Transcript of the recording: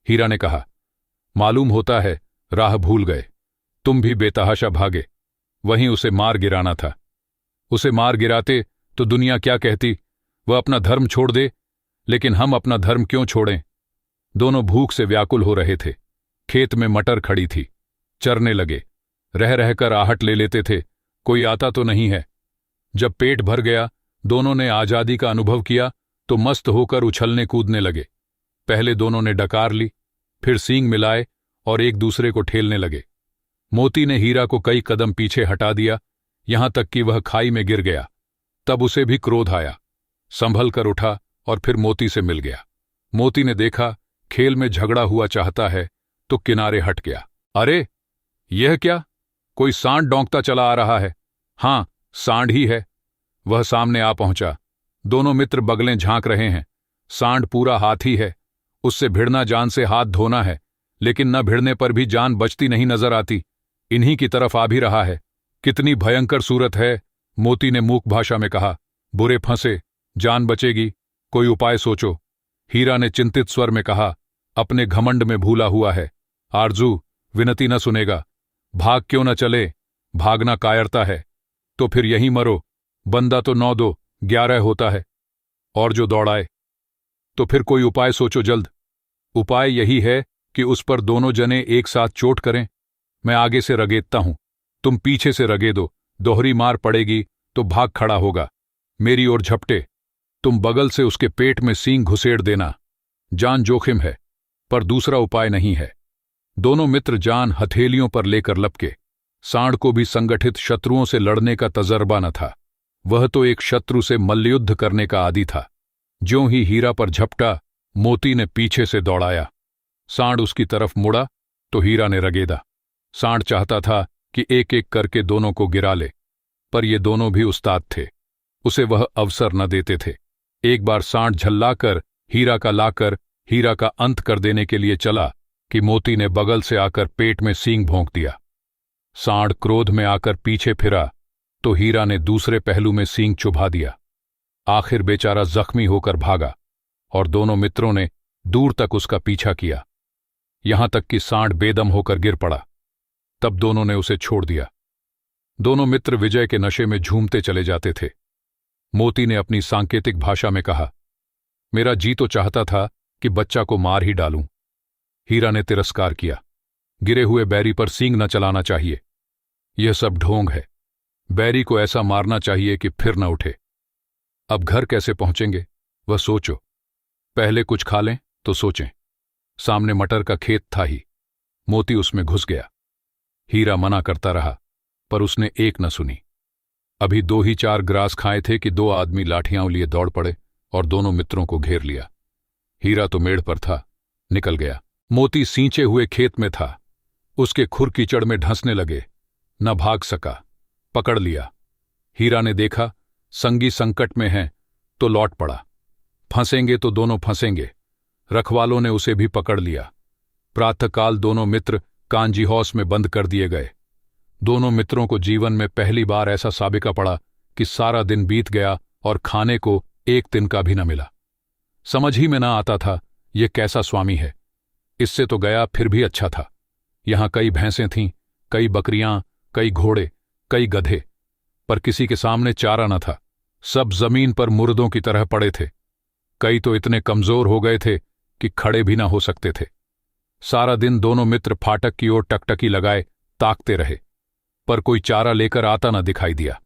हीरा ने कहा, मालूम होता है राह भूल गए। तुम भी बेतहाशा भागे। वहीं उसे मार गिराना था। उसे मार गिराते तो दुनिया क्या कहती, वह अपना धर्म छोड़ दे। लेकिन हम अपना धर्म क्यों छोड़ें? दोनों भूख से व्याकुल हो रहे थे। खेत में मटर खड़ी थी। चरने लगे। रह रहकर आहट ले लेते थे, कोई आता तो नहीं है। जब पेट भर गया, दोनों ने आजादी का अनुभव किया तो मस्त होकर उछलने कूदने लगे। पहले दोनों ने डकार ली, फिर सींग मिलाए और एक दूसरे को ठेलने लगे। मोती ने हीरा को कई कदम पीछे हटा दिया, यहां तक कि वह खाई में गिर गया। तब उसे भी क्रोध आया। संभल कर उठा और फिर मोती से मिल गया। मोती ने देखा खेल में झगड़ा हुआ चाहता है तो किनारे हट गया। अरे यह क्या, कोई सांड डौंकता चला आ रहा है। हां, सांड ही है। वह सामने आ पहुंचा। दोनों मित्र बगलें झांक रहे हैं। सांड पूरा हाथी है। उससे भिड़ना जान से हाथ धोना है, लेकिन न भिड़ने पर भी जान बचती नहीं नजर आती। इन्हीं की तरफ आ भी रहा है। कितनी भयंकर सूरत है, मोती ने मूक भाषा में कहा। बुरे फंसे, जान बचेगी, कोई उपाय सोचो। हीरा ने चिंतित स्वर में कहा, अपने घमंड में भूला हुआ है। आरजू, विनती न सुनेगा। भाग क्यों न चले? भागना कायरता है। तो फिर यहीं मरो। बंदा तो 9-2-11 होता है। और जो दौड़ाए। तो फिर कोई उपाय सोचो जल्द। उपाय यही है कि उस पर दोनों जने एक साथ चोट करें। मैं आगे से रगेदता हूं, तुम पीछे से रगेदो। दोहरी मार पड़ेगी तो भाग खड़ा होगा। मेरी ओर झपटे। तुम बगल से उसके पेट में सींग घुसेड़ देना। जान जोखिम है, पर दूसरा उपाय नहीं है। दोनों मित्र जान हथेलियों पर लेकर लपके। सांड को भी संगठित शत्रुओं से लड़ने का तजर्बा न था। वह तो एक शत्रु से मल्लयुद्ध करने का आदी था। ज्यों ही हीरा पर झपटा, मोती ने पीछे से दौड़ाया। सांड उसकी तरफ मुड़ा तो हीरा ने रगेदा। सांड चाहता था कि एक एक करके दोनों को गिरा ले, पर ये दोनों भी उस्ताद थे। उसे वह अवसर न देते थे। एक बार सांड झल्लाकर हीरा का अंत कर देने के लिए चला कि मोती ने बगल से आकर पेट में सींग भोंक दिया। सांड क्रोध में आकर पीछे फिरा तो हीरा ने दूसरे पहलू में सींग चुभा दिया। आखिर बेचारा जख्मी होकर भागा और दोनों मित्रों ने दूर तक उसका पीछा किया, यहां तक कि सांड बेदम होकर गिर पड़ा। तब दोनों ने उसे छोड़ दिया। दोनों मित्र विजय के नशे में झूमते चले जाते थे। मोती ने अपनी सांकेतिक भाषा में कहा, मेरा जी तो चाहता था कि बच्चा को मार ही डालूं। हीरा ने तिरस्कार किया। गिरे हुए बैरी पर सींग न चलाना चाहिए। यह सब ढोंग है। बैरी को ऐसा मारना चाहिए कि फिर न उठे। अब घर कैसे पहुंचेंगे वह सोचो। पहले कुछ खा लें तो सोचें। सामने मटर का खेत था ही। मोती उसमें घुस गया। हीरा मना करता रहा, पर उसने एक न सुनी। अभी 2 ही 4 ग्रास खाए थे कि 2 आदमी लाठियां लिए दौड़ पड़े और दोनों मित्रों को घेर लिया। हीरा तो मेड़ पर था, निकल गया। मोती सींचे हुए खेत में था। उसके खुर कीचड़ में ढंसने लगे। न भाग सका। पकड़ लिया। हीरा ने देखा संगी संकट में हैं तो लौट पड़ा। फंसेंगे तो दोनों फंसेंगे। रखवालों ने उसे भी पकड़ लिया। प्रातःकाल दोनों मित्र कांजी हाउस में बंद कर दिए गए। दोनों मित्रों को जीवन में पहली बार ऐसा साबिका पड़ा कि सारा दिन बीत गया और खाने को एक तिनका भी न मिला। समझ ही में न आता था ये कैसा स्वामी है। इससे तो गया फिर भी अच्छा था। यहां कई भैंसें थीं, कई बकरियां, कई घोड़े, कई गधे, पर किसी के सामने चारा न था। सब जमीन पर मुर्दों की तरह पड़े थे। कई तो इतने कमजोर हो गए थे कि खड़े भी न हो सकते थे। सारा दिन दोनों मित्र फाटक की ओर टकटकी लगाए ताकते रहे, पर कोई चारा लेकर आता न दिखाई दिया।